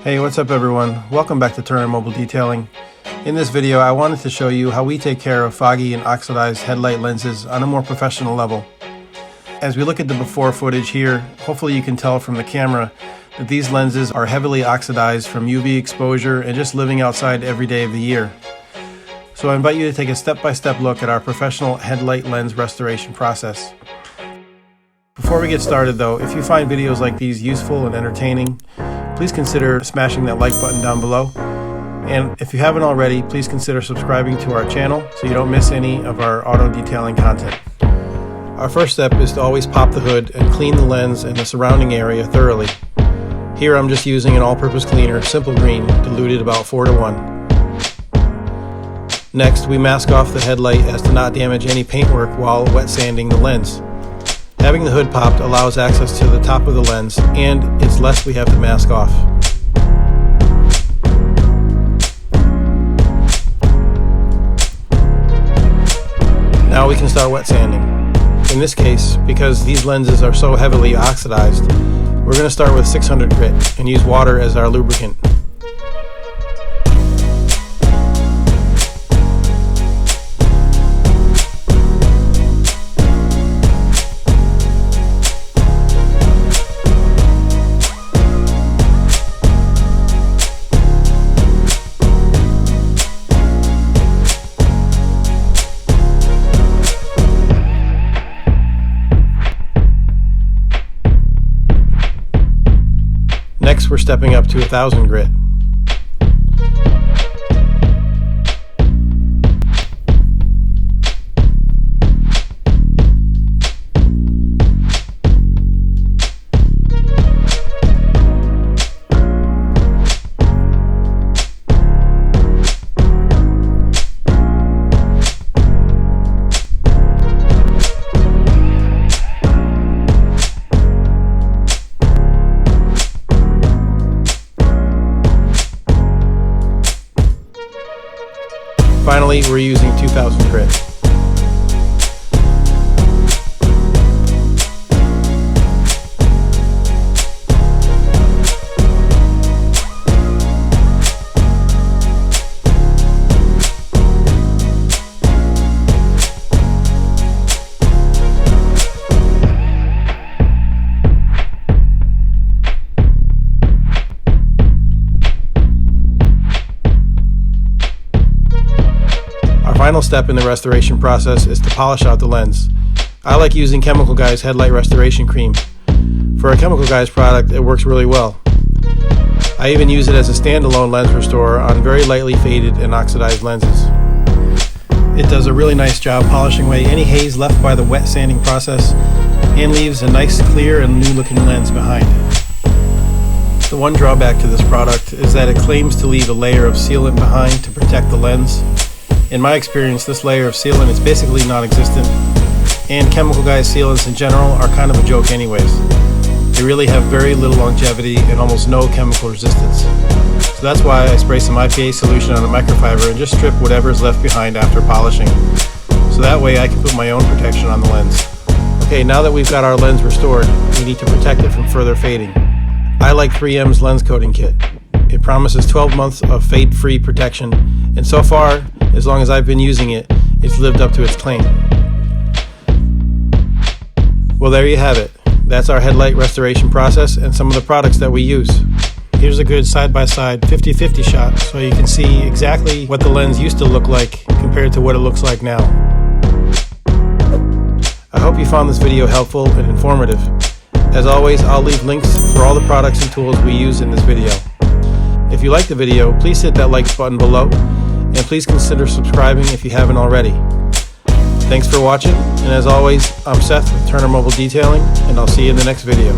Hey, what's up everyone? Welcome back to Turner Mobile Detailing. In this video, I wanted to show you how we take care of foggy and oxidized headlight lenses on a more professional level. As we look at the before footage here, hopefully you can tell from the camera that these lenses are heavily oxidized from UV exposure and just living outside every day of the year. So I invite you to take a step-by-step look at our professional headlight lens restoration process. Before we get started though, if you find videos like these useful and entertaining, please consider smashing that like button down below. And if you haven't already, please consider subscribing to our channel so you don't miss any of our auto detailing content. Our first step is to always pop the hood and clean the lens and the surrounding area thoroughly. Here I'm just using an all-purpose cleaner, Simple Green, diluted about 4:1. Next, we mask off the headlight as to not damage any paintwork while wet sanding the lens. Having the hood popped allows access to the top of the lens, and it's less we have to mask off. Now we can start wet sanding. In this case, because these lenses are so heavily oxidized, we're going to start with 600 grit and use water as our lubricant. Next, we're stepping up to 1000 grit. Finally, we're using 2000 grit. Final step in the restoration process is to polish out the lens. I like using Chemical Guys Headlight Restoration Cream. For a Chemical Guys product, it works really well. I even use it as a standalone lens restorer on very lightly faded and oxidized lenses. It does a really nice job polishing away any haze left by the wet sanding process and leaves a nice clear and new looking lens behind. The one drawback to this product is that it claims to leave a layer of sealant behind to protect the lens. In my experience, this layer of sealant is basically non-existent, and Chemical Guys sealants in general are kind of a joke anyways. They really have very little longevity and almost no chemical resistance. So that's why I spray some IPA solution on a microfiber and just strip whatever is left behind after polishing. So that way I can put my own protection on the lens. Okay, now that we've got our lens restored, we need to protect it from further fading. I like 3M's lens coating kit. It promises 12 months of fade-free protection, and so far, as long as I've been using it, it's lived up to its claim. Well, there you have it. That's our headlight restoration process and some of the products that we use. Here's a good side-by-side 50-50 shot so you can see exactly what the lens used to look like compared to what it looks like now. I hope you found this video helpful and informative. As always, I'll leave links for all the products and tools we use in this video. If you like the video, please hit that like button below, and please consider subscribing if you haven't already. Thanks for watching, and as always, I'm Seth with Turner Mobile Detailing, and I'll see you in the next video.